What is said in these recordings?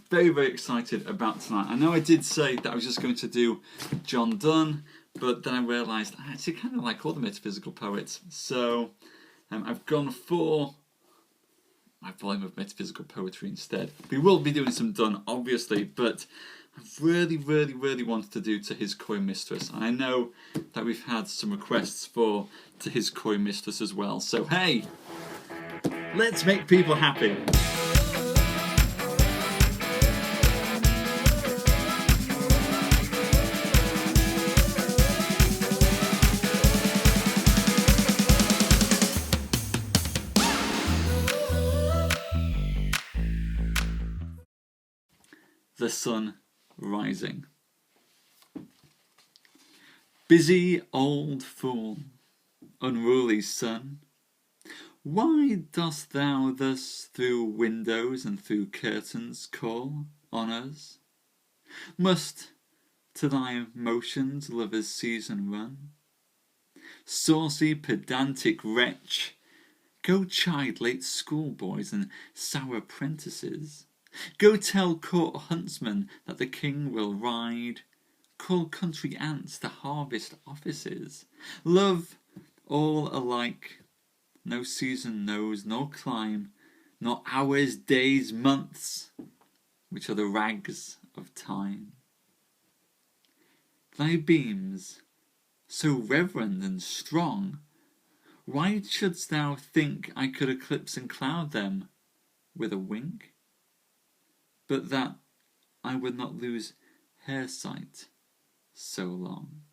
Very, very excited about tonight. I know I did say that I was just going to do John Donne, but then I realised I actually kind of like all the metaphysical poets. So I've gone for my volume of metaphysical poetry instead. We will be doing some Donne, obviously, but I've really, really, really wanted to do To His Coy Mistress. And I know that we've had some requests for To His Coy Mistress as well. So hey, let's make people happy. The sun rising. Busy old fool, unruly sun, why dost thou thus through windows and through curtains call on us? Must to thy motions lover's season run? Saucy pedantic wretch, go chide late schoolboys and sour prentices. Go tell court huntsmen that the king will ride. Call country ants to harvest offices. Love all alike, no season knows, nor clime, nor hours, days, months, which are the rags of time. Thy beams, so reverend and strong, why shouldst thou think I could eclipse and cloud them with a wink? But that I would not lose her sight so long.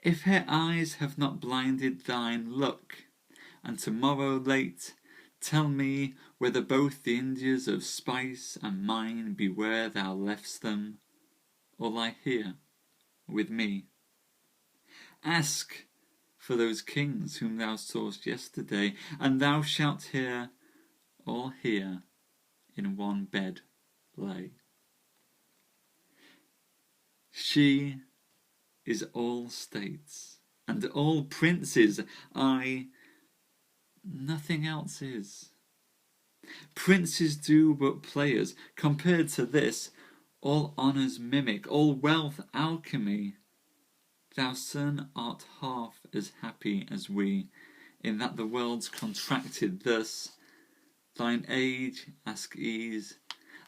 If her eyes have not blinded thine, look, and tomorrow late tell me whether both the Indias of spice and mine be where thou left'st them, or lie here with me. Ask for those kings whom thou saw'st yesterday, and thou shalt hear all here in one bed lay. She is all states and all princes, I nothing else is. Princes do but players, compared to this, all honours mimic, all wealth alchemy. Thou, son, art half as happy as we, in that the world's contracted thus. Thine age ask ease,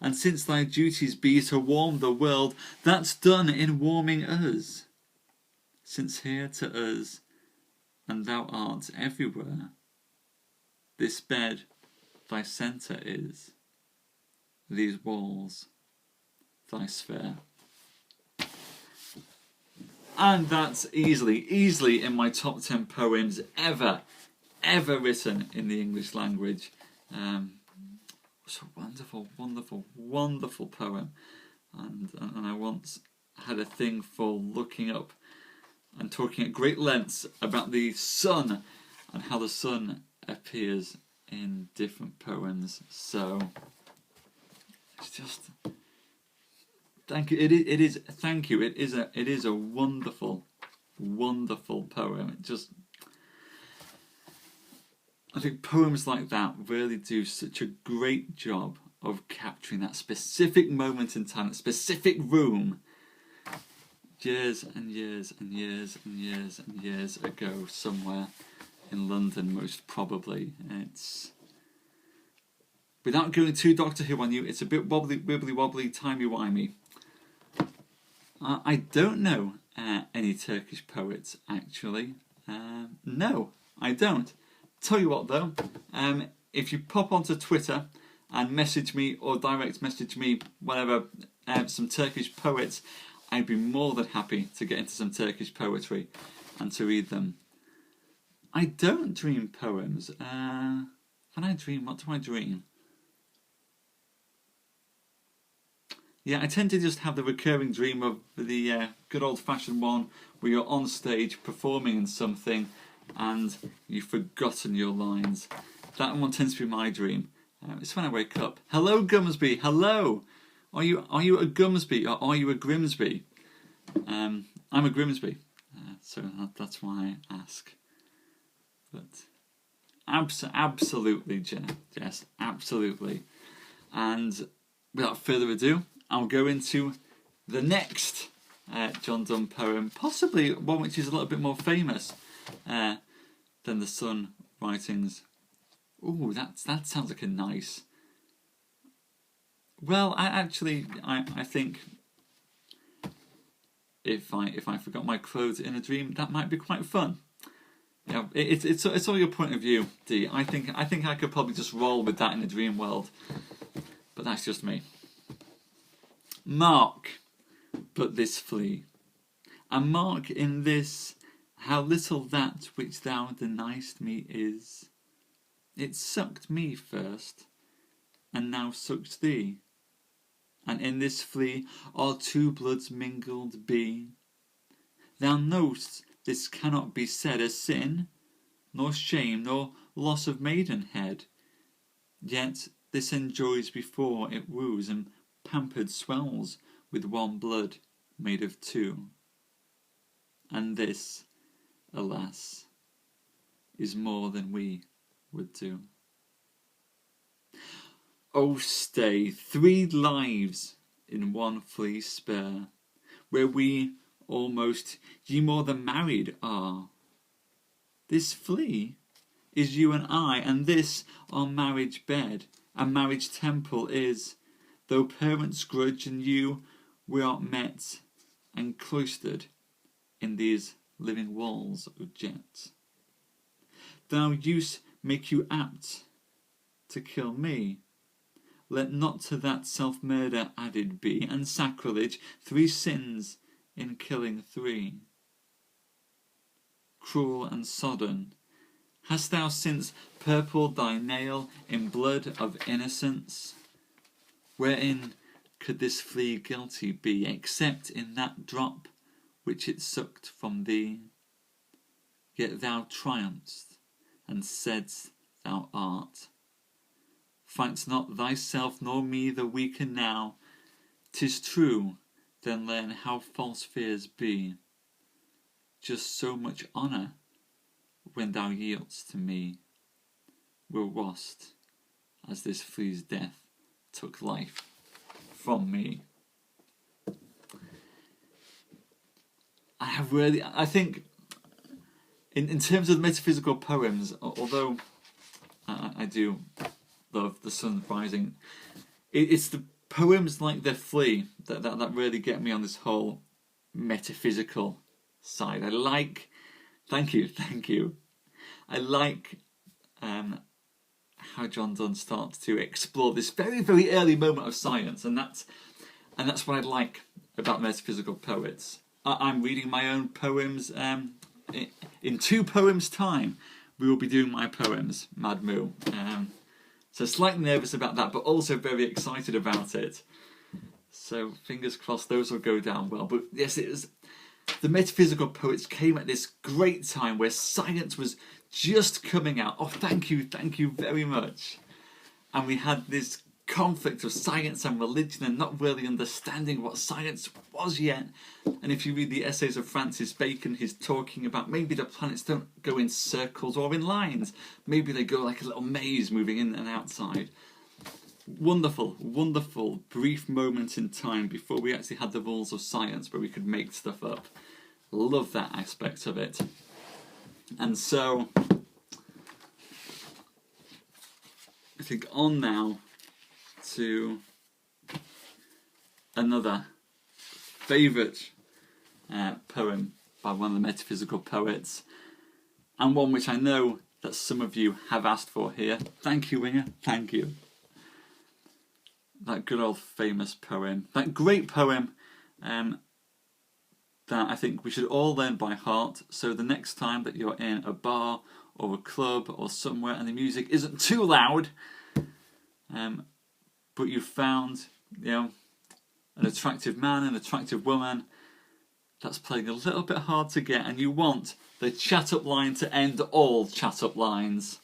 and since thy duties be to warm the world, that's done in warming us. Since here to us, and thou art everywhere, this bed thy centre is, these walls thy sphere. And that's easily in my top 10 poems ever written in the English language. It's a wonderful poem, and I once had a thing for looking up and talking at great lengths about the sun and how the sun appears in different poems. So it's just thank you. It is a wonderful poem. It just, I think poems like that really do such a great job of capturing that specific moment in time, that specific room, years and years and years and years and years ago, somewhere in London, most probably. It's, without going too Doctor Who on you, it's a bit wibbly, timey-wimey. I don't know any Turkish poets, actually. No, I don't. Tell you what though, if you pop onto Twitter and message me or direct message me, whatever, some Turkish poets, I'd be more than happy to get into some Turkish poetry and to read them. I don't dream poems. When I dream, what do I dream? Yeah, I tend to just have the recurring dream of the good old-fashioned one where you're on stage performing in something and you've forgotten your lines. That one tends to be my dream. It's when I wake up. Hello, Gumsby. Hello. Are you a Gumsby or are you a Grimsby? I'm a Grimsby, so that's why I ask. But absolutely, Jess, absolutely. And without further ado, I'll go into the next John Donne poem, possibly one which is a little bit more famous than the Sun writings. Ooh, that sounds like a nice... Well, I think if I forgot my clothes in a dream, that might be quite fun. Yeah, it's all your point of view, Dee. I think I could probably just roll with that in a dream world, but that's just me. Mark, but this flee, and mark in this how little that which thou deniest me is. It sucked me first, and now sucks thee, and in this flea our two bloods mingled be. Thou know'st this cannot be said a sin, nor shame, nor loss of maidenhead, yet this enjoys before it woos, and pampered swells with one blood made of two. And this, alas, is more than we would do. Oh stay, 3 lives in one flea spare, where we almost ye more than married are. This flea is you and I, and this our marriage bed and marriage temple is, though parents grudge and you, we are met and cloistered in these living walls of jet. Thou use make you apt to kill me, let not to that self-murder added be, and sacrilege, 3 sins in killing 3. Cruel and sodden, hast thou since purpled thy nail in blood of innocence? Wherein could this flea guilty be, except in that drop which it sucked from thee? Yet thou triumph'st, and saidst thou art. Fight'st not thyself nor me the weaker now. 'Tis true, then learn how false fears be. Just so much honour, when thou yield'st to me, were lost, as this flea's death took life from me. I think, in terms of metaphysical poems, although I do love The Sun Rising, it's the poems like The Flea that really get me on this whole metaphysical side. I like, thank you. I like how John Donne starts to explore this very, very early moment of science, and that's what I like about metaphysical poets. I'm reading my own poems. In 2 poems' time, we will be doing my poems, Mad Moo. So slightly nervous about that, but also very excited about it. So fingers crossed those will go down well. But yes, the metaphysical poets came at this great time where science was just coming out. Oh, thank you very much. And we had this conflict of science and religion and not really understanding what science was yet. And if you read the essays of Francis Bacon, he's talking about maybe the planets don't go in circles or in lines. Maybe they go like a little maze moving in and outside. Wonderful, wonderful brief moment in time before we actually had the rules of science where we could make stuff up. Love that aspect of it. And so I think on now to another favourite poem by one of the metaphysical poets, and one which I know that some of you have asked for here. Thank you, Winger, thank you. That good old famous poem, that great poem that I think we should all learn by heart, so the next time that you're in a bar or a club or somewhere and the music isn't too loud, but you've found, an attractive man, an attractive woman that's playing a little bit hard to get, and you want the chat-up line to end all chat-up lines.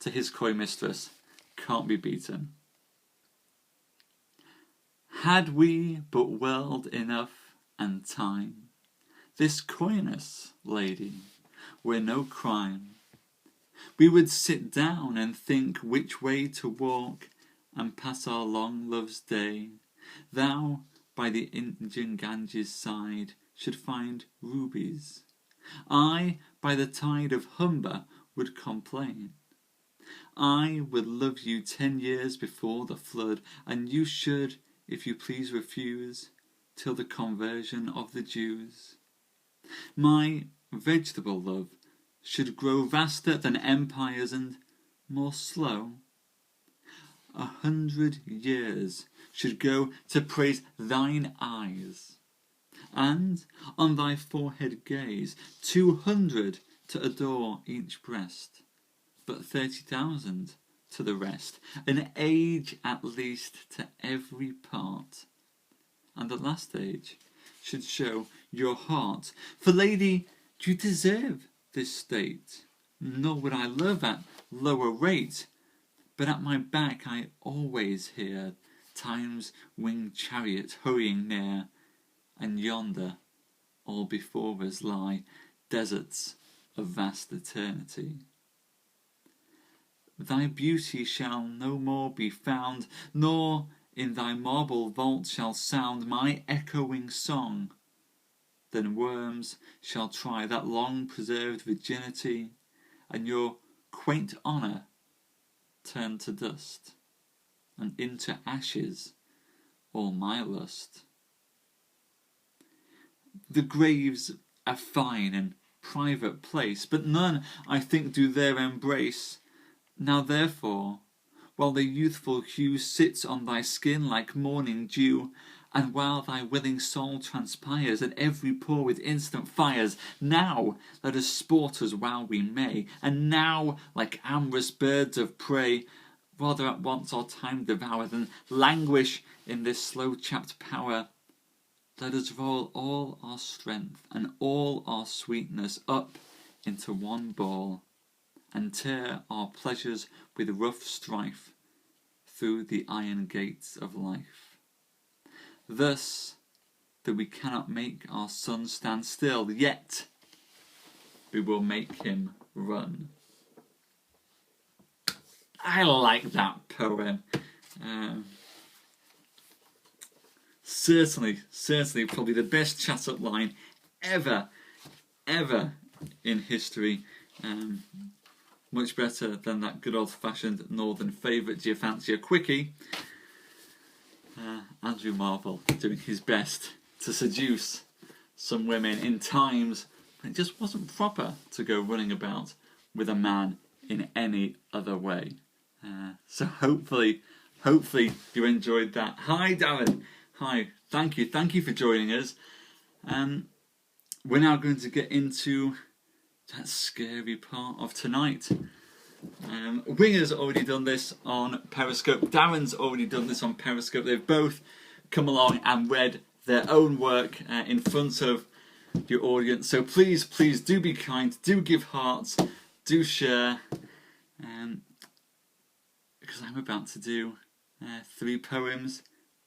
To his coy mistress, can't be beaten. Had we but world enough and time, this coyness, lady, were no crime. We would sit down and think which way to walk, and pass our long love's day. Thou, by the Indian Ganges' side, should find rubies. I, by the tide of Humber, would complain. I would love you 10 years before the flood, and you should, if you please, refuse, till the conversion of the Jews. My vegetable love should grow vaster than empires and more slow. 100 years should go to praise thine eyes, and on thy forehead gaze, 200 to adore each breast, but 30,000 to the rest, an age at least to every part. And the last age should show your heart. For, lady, do you deserve this state? Nor would I love at lower rate, but at my back I always hear time's winged chariot hurrying near, and yonder, all before us, lie deserts of vast eternity. Thy beauty shall no more be found, nor in thy marble vault shall sound my echoing song. Then worms shall try that long-preserved virginity, and your quaint honour turn to dust, and into ashes all my lust. The graves a fine and private place, but none, I think, do there embrace. Now therefore, while the youthful hue sits on thy skin like morning dew, and while thy willing soul transpires, and every pore with instant fires, now let us sport as while we may, and now, like amorous birds of prey, rather at once our time devour than languish in this slow-chapped power. Let us roll all our strength and all our sweetness up into one ball, and tear our pleasures with rough strife through the iron gates of life. Thus, that we cannot make our sun stand still, yet we will make him run. I like that poem. Certainly, probably the best chat-up line ever in history. Much better than that good old-fashioned northern favourite, do you fancy a quickie? Andrew Marvell doing his best to seduce some women in times when it just wasn't proper to go running about with a man in any other way. So hopefully you enjoyed that. Hi Darren, hi, thank you for joining us. We're now going to get into that scary part of tonight. Winger's already done this on Periscope, Darren's already done this on Periscope. They've both come along and read their own work in front of your audience, so please do be kind, do give hearts, do share, because I'm about to do 3 poems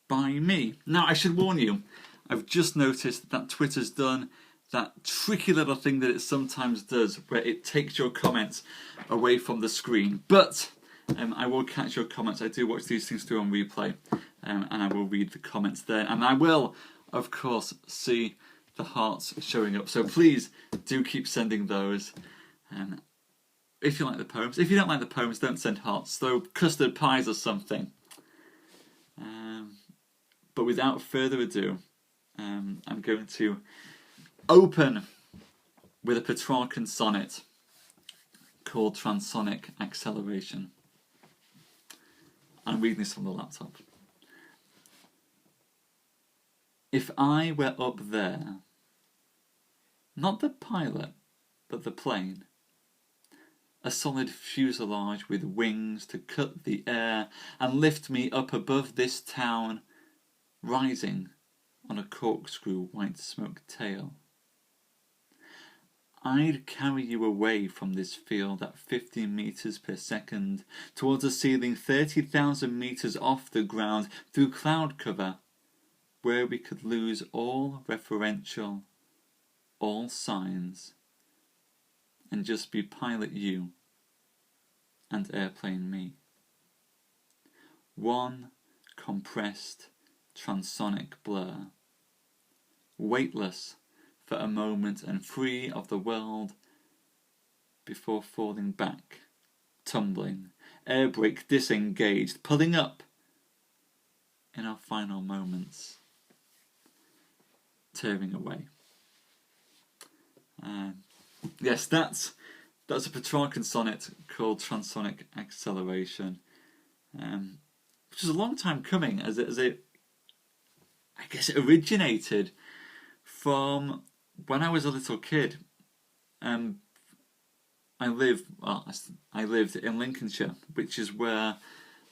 by me. Now I should warn you, I've just noticed that Twitter's done that tricky little thing that it sometimes does, where it takes your comments away from the screen. But I will catch your comments. I do watch these things through on replay, and I will read the comments there. And I will, of course, see the hearts showing up. So please do keep sending those. If you like the poems. If you don't like the poems, don't send hearts. Throw custard pies or something. But without further ado, I'm going to open with a Petrarchan sonnet called Transonic Acceleration. I'm reading this from the laptop. If I were up there, not the pilot, but the plane, a solid fuselage with wings to cut the air and lift me up above this town, rising on a corkscrew white smoke tail, I'd carry you away from this field at 50 meters per second towards a ceiling 30,000 meters off the ground through cloud cover, where we could lose all referential, all signs, and just be pilot you and airplane me. one compressed transonic blur, weightless for a moment and free of the world before falling back, tumbling, air brake disengaged, pulling up in our final moments, tearing away. Yes, that's a Petrarchan sonnet called Transonic Acceleration, which is a long time coming, as it I guess it originated from when I was a little kid. I lived in Lincolnshire, which is where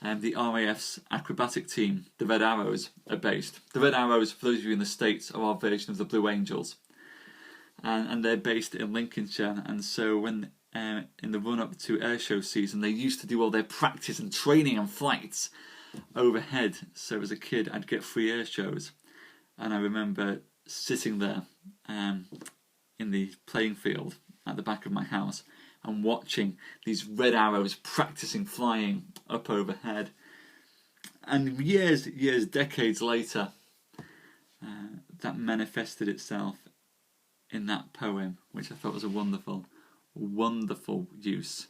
the RAF's acrobatic team, the Red Arrows, are based. The Red Arrows, for those of you in the States, are our version of the Blue Angels. And they're based in Lincolnshire. And so when in the run-up to airshow season, they used to do all their practice and training and flights overhead. So as a kid, I'd get free air shows. And I remember sitting there in the playing field at the back of my house and watching these Red Arrows practicing flying up overhead. And years, decades later, that manifested itself in that poem, which I thought was a wonderful, wonderful use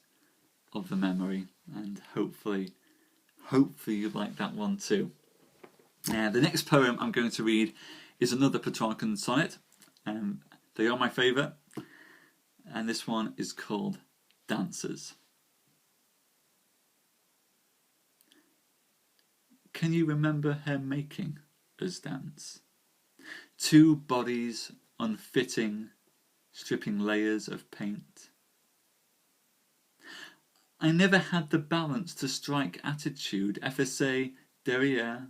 of the memory. And hopefully you like that one too. The next poem I'm going to read is another Petrarchan sonnet. They are my favourite. And this one is called Dancers. Can you remember her making us dance? Two bodies unfitting, stripping layers of paint. I never had the balance to strike attitude, effacé derrière.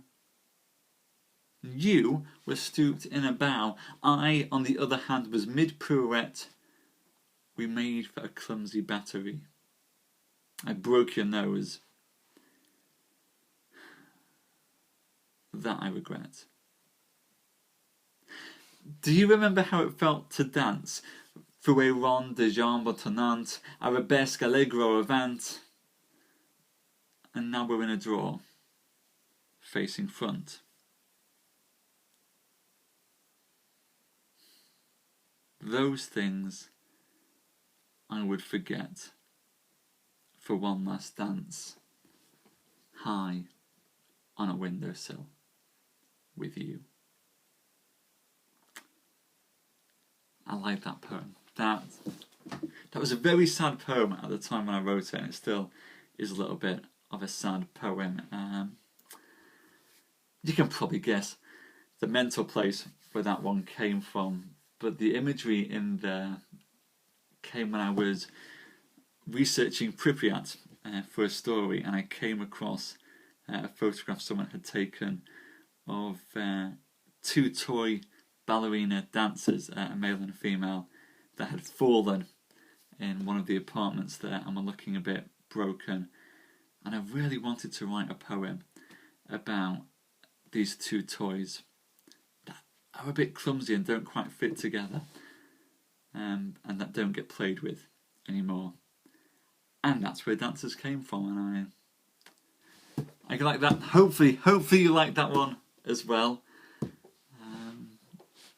You were stooped in a bow. I, on the other hand, was mid-pirouette. We made for a clumsy battery. I broke your nose. That I regret. Do you remember how it felt to dance through a rond de jambe tonnante, arabesque, allegro, avant? And now we're in a draw, facing front. Those things I would forget for one last dance, high on a windowsill with you. I like that poem. That was a very sad poem at the time when I wrote it, and it still is a little bit of a sad poem. You can probably guess the mental place where that one came from, but the imagery in there came when I was researching Pripyat for a story, and I came across a photograph someone had taken of two toy ballerina dancers, a male and a female, that had fallen in one of the apartments there and were looking a bit broken. And I really wanted to write a poem about these two toys that are a bit clumsy and don't quite fit together, and that don't get played with anymore. And that's where dancers came from, and I like that. Hopefully you like that one as well.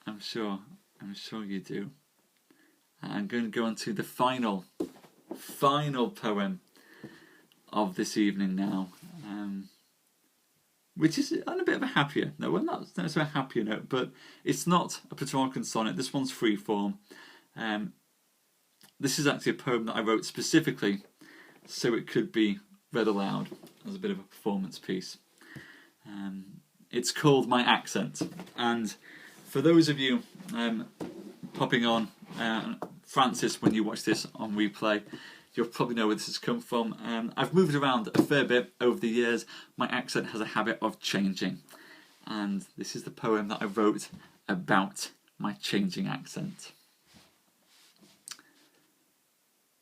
I'm sure you do. I'm going to go on to the final poem of this evening now, which is on a bit of a happier note. Well, not so a happier note, but it's not a Petrarchan sonnet. This one's free form. This is actually a poem that I wrote specifically so it could be read aloud as a bit of a performance piece. It's called My Accent, and for those of you popping on, Francis, when you watch this on replay, you'll probably know where this has come from. I've moved around a fair bit over the years. My accent has a habit of changing, and this is the poem that I wrote about my changing accent.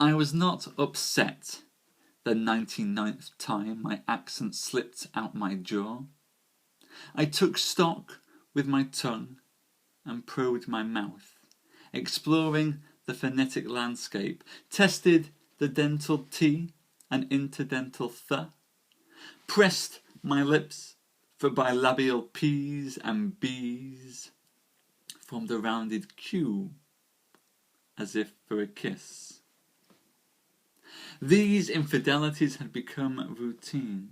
I was not upset the 99th time my accent slipped out my jaw. I took stock with my tongue and probed my mouth, exploring the phonetic landscape, tested the dental T and interdental th, pressed My lips, for bilabial P's and B's, formed a rounded Q, as if for a kiss. These infidelities had become routine.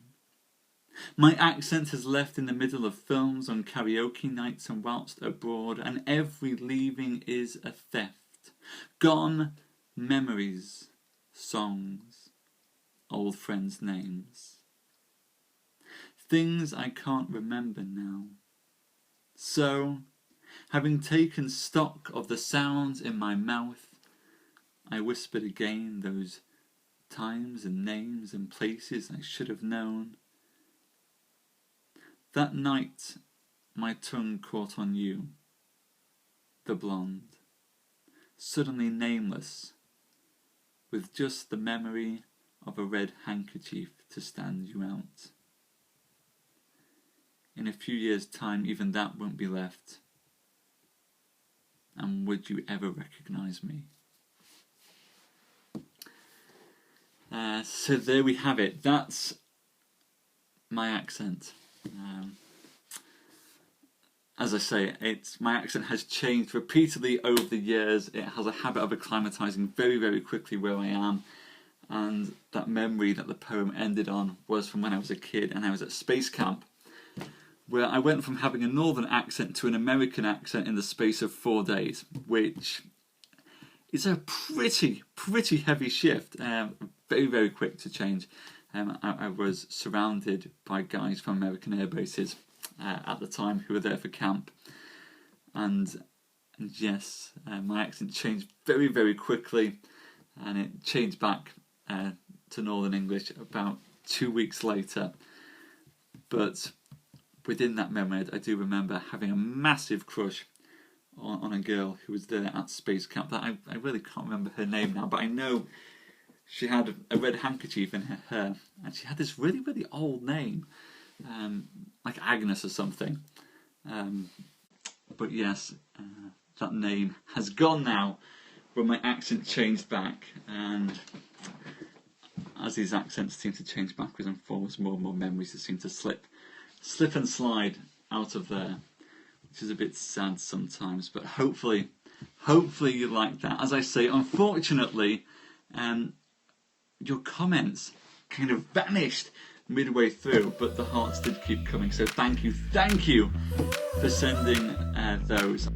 My accent has left in the middle of films on karaoke nights and whilst abroad, and every leaving is a theft. Gone memories, songs, old friends' names. Things I can't remember now. So, having taken stock of the sounds in my mouth, I whispered again those times and names and places I should have known. That night my tongue caught on you, the blonde, suddenly nameless, with just the memory of a red handkerchief to stand you out. In a few years' time, even that won't be left. And would you ever recognise me? So there we have it. That's my accent. As I say, my accent has changed repeatedly over the years. It has a habit of acclimatising very, very quickly where I am. And that memory that the poem ended on was from when I was a kid and I was at space camp, where I went from having a northern accent to an American accent in the space of 4 days, which is a pretty heavy shift. Very, very quick to change. I was surrounded by guys from American air bases at the time who were there for camp, and yes, my accent changed very, very quickly, and it changed back to Northern English about 2 weeks later. But within that memory, I do remember having a massive crush on a girl who was there at space camp. That I really can't remember her name now, but I know she had a red handkerchief in her hair, and she had this really, really old name, like Agnes or something. But yes, that name has gone now, when my accent changed back, and as these accents seem to change backwards and forwards, more and more memories seem to slip and slide out of there, which is a bit sad sometimes, but hopefully you like that. As I say, unfortunately, your comments kind of vanished midway through, but the hearts did keep coming, so thank you for sending those.